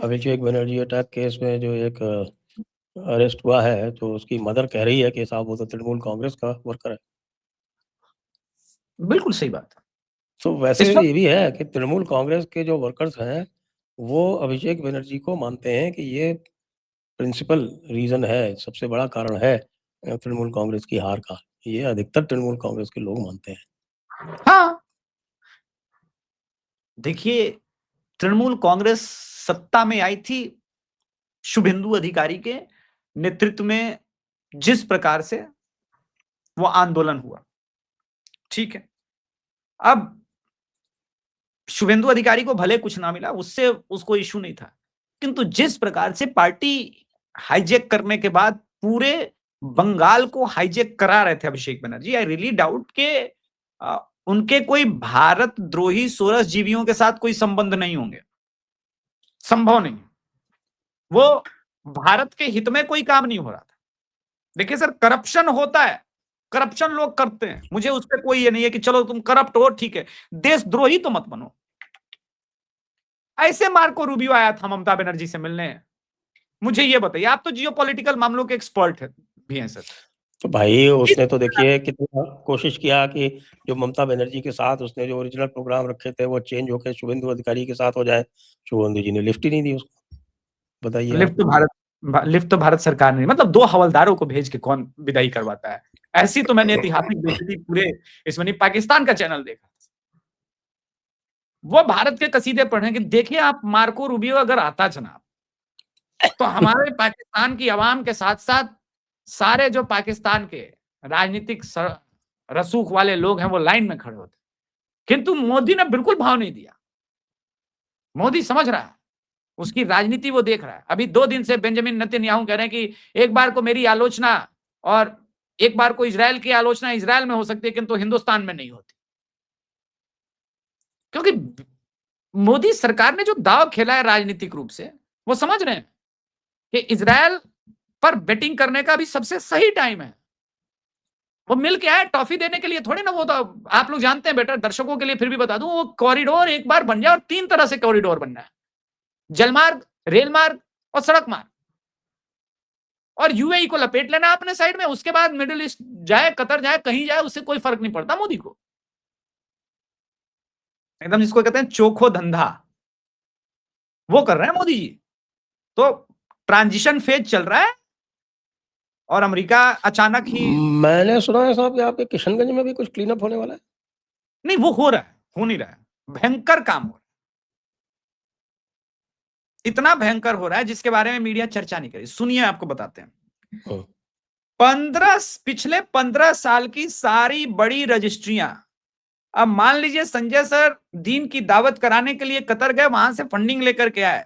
Abhishek Banerjee attack case में जो एक अरेस्ट हुआ है, तो उसकी मदर कह रही है कि साहब वो तो तृणमूल कांग्रेस का वर्कर है। बिल्कुल सही बात है। तो वैसे इस वक्त ये भी है कि तृणमूल कांग्रेस के जो वर्कर्स हैं वो अभिषेक बनर्जी को मानते हैं कि ये प्रिंसिपल रीजन है, सबसे बड़ा कारण है तृणमूल कांग्रेस की हार का। ये अधिकतर तृणमूल कांग्रेस के लोग मानते हैं। हाँ, देखिए, तृणमूल कांग्रेस सत्ता में आई थी शुभेंदु अधिकारी के नेतृत्व में, जिस प्रकार से वो आंदोलन हुआ, ठीक है। अब शुभेंदु अधिकारी को भले कुछ ना मिला, उससे उसको इश्यू नहीं था, किंतु जिस प्रकार से पार्टी हाईजैक करने के बाद पूरे बंगाल को हाईजैक करा रहे थे Abhishek Banerjee, I really doubt के उनके कोई भारत द्रोही सोरस जीवियों के साथ कोई संबंध नहीं होंगे, संभव नहीं। वो भारत के हित में कोई काम नहीं हो रहा था। देखिए सर, करप्शन होता है, करप्शन लोग करते हैं, मुझे उस पर कोई ये नहीं है कि चलो तुम करप्ट हो, ठीक है, देशद्रोही तो मत बनो। ऐसे मार्को रूबियो आया था ममता बनर्जी से मिलने। मुझे ये बताइए, आप तो जियोपॉलिटिकल मामलों के एक्सपर्ट है भी हैं सर। तो भाई उसने तो देखिए कितना कोशिश किया कि जो ममता बनर्जी के साथ उसने जो ओरिजिनल प्रोग्राम रखे थे वो चेंज होकर शुभेंदु अधिकारी के साथ हो जाए। शुभेंदु जी ने लिफ्ट ही नहीं दी उसको। बताइए आप। लिफ्ट तो भारत सरकार ने, मतलब 2 हवलदारों को भेज के कौन विदाई करवाता है? ऐसी तो मैंने ऐतिहासिक बेइज्जती पूरे इसमें नहीं, पाकिस्तान का चैनल देखा, वो भारत के कसीदे पढ़े कि देखिए आप, मार्को रूबियो अगर आता जनाब, तो हमारे पाकिस्तान की आवाम के साथ साथ सारे जो पाकिस्तान के राजनीतिक रसूख वाले लोग हैं वो लाइन में खड़े होते, किंतु मोदी ने बिल्कुल भाव नहीं दिया। मोदी समझ रहा है, उसकी राजनीति वो देख रहा है। अभी 2 दिन से बेंजामिन नेतन्याहू कह रहे हैं कि एक बार को मेरी आलोचना और एक बार को इजराइल की आलोचना इजराइल में हो सकती है, किंतु हिंदुस्तान में नहीं होती, क्योंकि मोदी सरकार ने जो दाव खेला है राजनीतिक रूप से, वो समझ रहे हैं कि इजराइल पर बेटिंग करने का भी सबसे सही टाइम है। वो मिल के आए टॉफी देने के लिए थोड़ी ना, वो तो आप लोग जानते हैं बेटा, दर्शकों के लिए फिर भी बता दूं, वो कॉरिडोर एक बार बन जाए, और 3 तरह से कॉरिडोर बनना है, जलमार्ग, रेल मार्ग और सड़क मार्ग, और यूएई को लपेट लेना अपने साइड में। उसके बाद मिडिल ईस्ट जाए, कतर जाए, कहीं जाए, उससे कोई फर्क नहीं पड़ता मोदी को। एकदम जिसको कहते हैं चोखो धंधा, वो कर रहे हैं मोदी जी। तो ट्रांजिशन फेज चल रहा है, और अमेरिका अचानक ही, मैंने सुना है साहब कि आपके किशनगंज में भी कुछ क्लीन अप होने वाला है। नहीं वो हो रहा है, हो नहीं रहा है, भयंकर काम हो रहा है, इतना भयंकर हो रहा है जिसके बारे में मीडिया चर्चा नहीं करी। सुनिए, आपको बताते हैं। 15 साल की सारी बड़ी रजिस्ट्रियां, अब मान लीजिए संजय सर दीन की दावत कराने के लिए कतर गए, वहां से फंडिंग लेकर के आए,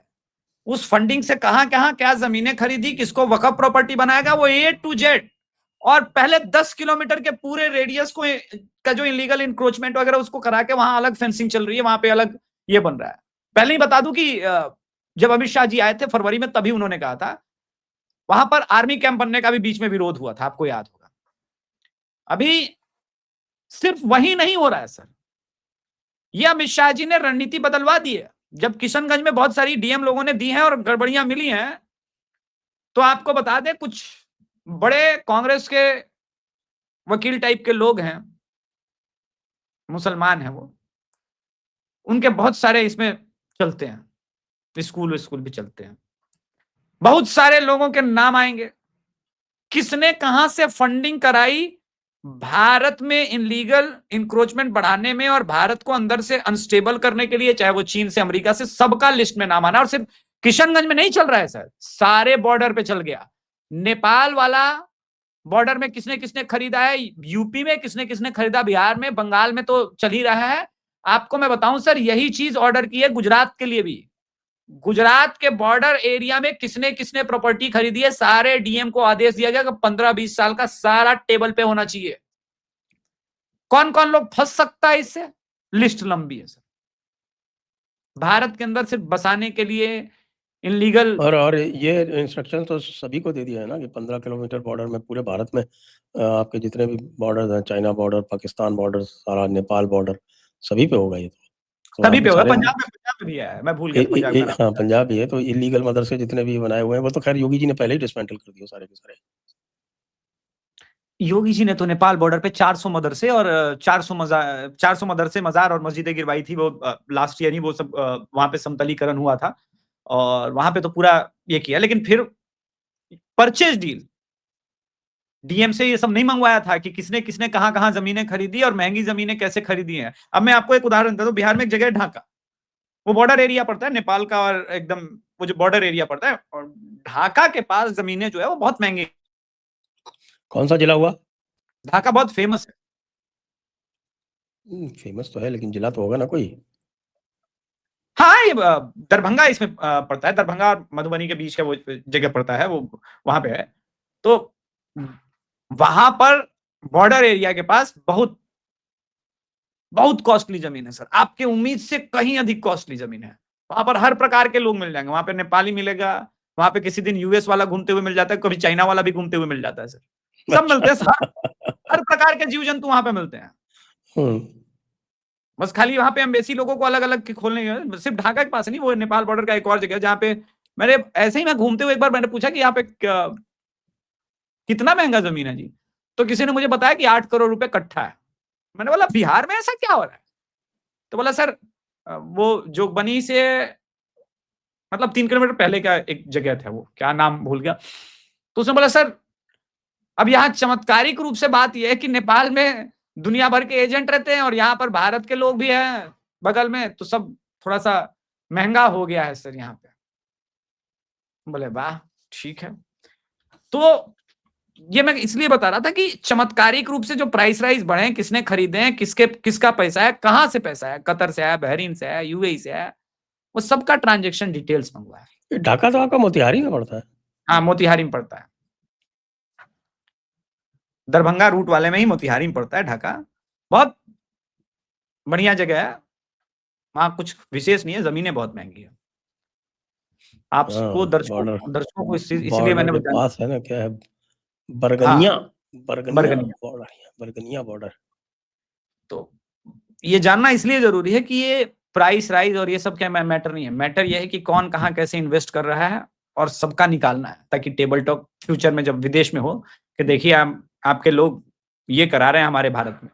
उस फंडिंग से कहां कहां क्या जमीनें खरीदी, किसको वक्फ प्रॉपर्टी बनाएगा, वो A to Z, और पहले 10 किलोमीटर के पूरे रेडियस को का जो इलीगल इंक्रोचमेंट वगैरह उसको करा के वहां अलग फेंसिंग चल रही है, वहां पे अलग ये बन रहा है। पहले ही बता दूं कि जब अमित शाह जी आए थे फरवरी में, तभी उन्होंने कहा था वहां पर आर्मी कैंप बनने का भी बीच में विरोध हुआ था, आपको याद होगा। अभी सिर्फ वही नहीं हो रहा है सर, ये अमित शाह जी ने रणनीति बदलवा दी है। जब किशनगंज में बहुत सारी डीएम लोगों ने दी हैं और गड़बड़ियां मिली हैं, तो आपको बता दें, कुछ बड़े कांग्रेस के वकील टाइप के लोग हैं, मुसलमान हैं वो, उनके बहुत सारे इसमें चलते हैं, स्कूल भी चलते हैं, बहुत सारे लोगों के नाम आएंगे, किसने कहां से फंडिंग कराई भारत में इनलीगल इंक्रोचमेंट बढ़ाने में, और भारत को अंदर से अनस्टेबल करने के लिए, चाहे वो चीन से अमेरिका से, सबका लिस्ट में नाम आना। और सिर्फ किशनगंज में नहीं चल रहा है सर, सारे बॉर्डर पे चल गया। नेपाल वाला बॉर्डर में किसने किसने खरीदा है, यूपी में किसने किसने खरीदा, बिहार में, बंगाल में तो चल ही रहा है। आपको मैं बताऊं सर, यही चीज ऑर्डर की है गुजरात के लिए भी। गुजरात के बॉर्डर एरिया में किसने किसने प्रॉपर्टी खरीदी है, सारे डीएम को आदेश दिया गया कि 15-20 साल का सारा टेबल पे होना चाहिए। कौन कौन लोग फंस सकता है इससे, लिस्ट लंबी है सर। भारत के अंदर सिर्फ बसाने के लिए इनलीगल, और ये इंस्ट्रक्शन तो सभी को दे दिया है ना कि 15 किलोमीटर बॉर्डर में, पूरे भारत में आपके जितने भी बॉर्डर हैं, चाइना बॉर्डर, पाकिस्तान बॉर्डर, सारा नेपाल बॉर्डर, सभी पे होगा ये तो। तो सभी आप पे होगा, सारे पंजाब में भी है, मैं भूल गया था पंजाब का नाम। हाँ, पंजाब भी है, तो इलीगल मदरसे जितने भी बनाए हुए हैं, वो तो खैर योगी जी ने पहले ही डिसमेंटल कर दिए सारे के सारे। योगी जी ने तो नेपाल बॉर्डर पे 400 मदरसे और 400 मदरसे, मजार और मस्जिदें गिरवाई थी, वो लास्ट ईयर ही वो सब वहां पे समतलीकरण हुआ था, और वहां पे तो पूरा ये किया। लेकिन फिर परचेज डील, डीएम से ये सब नहीं मंगवाया था कि किसने किसने कहां कहां जमीनें खरीदी और महंगी जमीनें कैसे खरीदी हैं। अब मैं आपको एक उदाहरण देता हूं, बिहार में एक जगह है ढाका, वो बॉर्डर एरिया पड़ता है नेपाल का, और एकदम वो जो बॉर्डर एरिया पड़ता है, और ढाका के पास जमीनें जो है वो बहुत महंगी। कौन सा जिला हुआ? ढाका बहुत फेमस है। फेमस तो है, लेकिन जिला तो होगा ना कोई। हाँ, ये दरभंगा इसमें पड़ता है, दरभंगा और मधुबनी के बीच का वो जगह पड़ता है, वो वहां पे है। तो वहां पर बॉर्डर एरिया के पास बहुत बहुत कॉस्टली जमीन है सर, आपके उम्मीद से कहीं अधिक कॉस्टली जमीन है। वहां पर हर प्रकार के लोग मिल जाएंगे, वहां पे नेपाली मिलेगा, वहां पे किसी दिन यूएस वाला घूमते हुए मिल जाता है, कभी चाइना वाला भी घूमते हुए मिल जाता है सर, सब मिलते हैं, हर प्रकार के जीव जंतु वहां पे मिलते हैं। बस खाली वहां पे एम्बेसी लोगों को अलग अलग खोलने, सिर्फ ढाका के पास नहीं, वो नेपाल बॉर्डर का एक और जगह है जहाँ पे मैंने ऐसे ही मैं घूमते हुए एक बार मैंने पूछा कि यहाँ पे कितना महंगा जमीन है जी, तो किसी ने मुझे बताया कि 8 करोड़ रुपए कट्ठा है। मैंने बोला बिहार में ऐसा क्या हो रहा है? तो बोला सर वो जोगबनी से मतलब 3 किलोमीटर पहले का एक जगह था, वो क्या नाम भूल गया। तो उसने बोला सर अब यहाँ चमत्कारिक रूप से बात यह है कि नेपाल में दुनिया भर के एजेंट रहते हैं और यहाँ पर भारत के लोग भी हैं बगल में, तो सब थोड़ा सा महंगा हो गया है सर यहाँ पे। बोले वाह ठीक है। तो ये मैं इसलिए बता रहा था कि चमत्कारिक रूप से जो प्राइस राइज बढ़े, किसने खरीदे हैं, किसका पैसा है, कहां से पैसा है, कतर से है, बहरीन से है, यूएई से है, वो सबका ट्रांजेक्शन डिटेल्स मंगवा है। ढाका तो आपका मोतिहारी में पड़ता है। हाँ, मोतिहारी में पड़ता है, दरभंगा रूट वाले में ही मोतिहारी में पड़ता है ढाका। बहुत बढ़िया जगह है, वहां कुछ विशेष नहीं है, जमीनें बहुत महंगी है। आपको दर्शकों को इसलिए मैंने के बताया। पास है ना, क्या है, बरगनिया, हाँ, बरगनिया बॉर्डर, बरगनिया बॉर्डर। तो ये जानना इसलिए जरूरी है कि ये प्राइस राइज और ये सब क्या मैटर नहीं है, मैटर ये है कि कौन कहां कैसे इन्वेस्ट कर रहा है, और सबका निकालना है, ताकि टेबल टॉक फ्यूचर में जब विदेश में हो कि देखिए आपके लोग ये करा रहे हैं हमारे भारत में।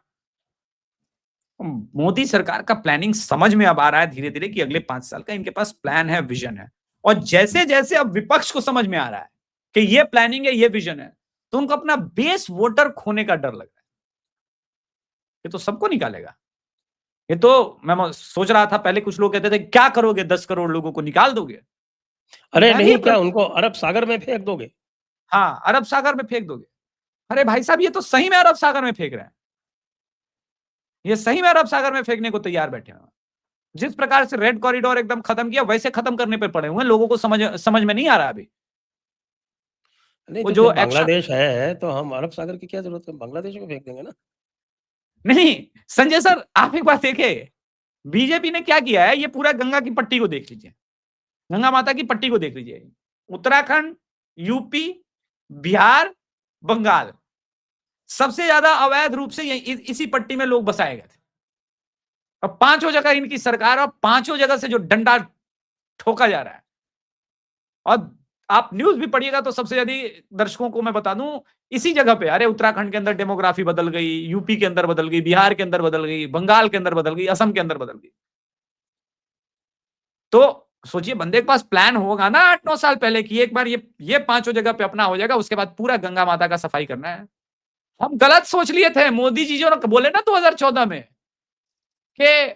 मोदी सरकार का प्लानिंग समझ में अब आ रहा है धीरे धीरे कि अगले 5 साल का इनके पास प्लान है, विजन है, और जैसे जैसे अब विपक्ष को समझ में आ रहा है कि ये प्लानिंग है, ये विजन है, तो उनको अपना बेस वोटर खोने का डर लग रहा है। ये तो सबको निकालेगा। ये तो मैं सोच रहा था, पहले कुछ लोग कहते थे क्या करोगे, 10 करोड़ लोगों को निकाल दोगे? अरे नहीं, क्या उनको अरब सागर में फेंक दोगे? हाँ, अरब सागर में फेंक दोगे। अरे भाई साहब, ये तो सही में अरब सागर में फेंक रहे हैं, ये सही में अरब सागर में फेंकने को तैयार बैठे हैं। जिस प्रकार से रेड कॉरिडोर एकदम खत्म किया, वैसे खत्म करने पे पड़े हुए, लोगों को समझ में नहीं आ रहा अभी। नहीं, वो तो जो बांग्लादेश है तो हम अरब सागर की क्या जरूरत है, बांग्लादेश में फेंक देंगे ना। नहीं संजय सर, आप एक बात देखिए, बीजेपी ने क्या किया है, ये पूरा गंगा की पट्टी को देख लीजिए, गंगा माता की पट्टी को देख लीजिए, उत्तराखंड, यूपी, बिहार, बंगाल, सबसे ज्यादा अवैध रूप से इसी पट्टी में लोग बसाए गए थे। और 5 जगह इनकी सरकार, और 5 जगह से जो डंडा ठोका जा रहा है, और आप न्यूज भी पढ़िएगा तो सबसे ज्यादा दर्शकों को मैं बता दूं, इसी जगह पे, अरे उत्तराखंड के अंदर डेमोग्राफी बदल गई, यूपी के अंदर बदल गई, बिहार के अंदर बदल गई, बंगाल के अंदर बदल गई, असम के अंदर बदल गई। तो सोचिए, बंदे के पास प्लान होगा ना 8-9 साल पहले की एक बार ये 5 जगह पे अपना हो जाएगा, उसके बाद पूरा गंगा माता का सफाई करना है। हम गलत सोच लिए थे, मोदी जी जो बोले ना 2014 में कि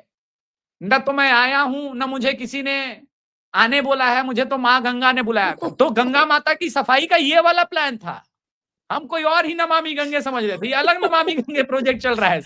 न तो मैं आया हूं, न मुझे किसी ने आने बोला है, मुझे तो माँ गंगा ने बुलाया था। तो गंगा माता की सफाई का ये वाला प्लान था, हम कोई और ही नमामि गंगे समझ रहे थे, ये अलग नमामि गंगे प्रोजेक्ट चल रहा है।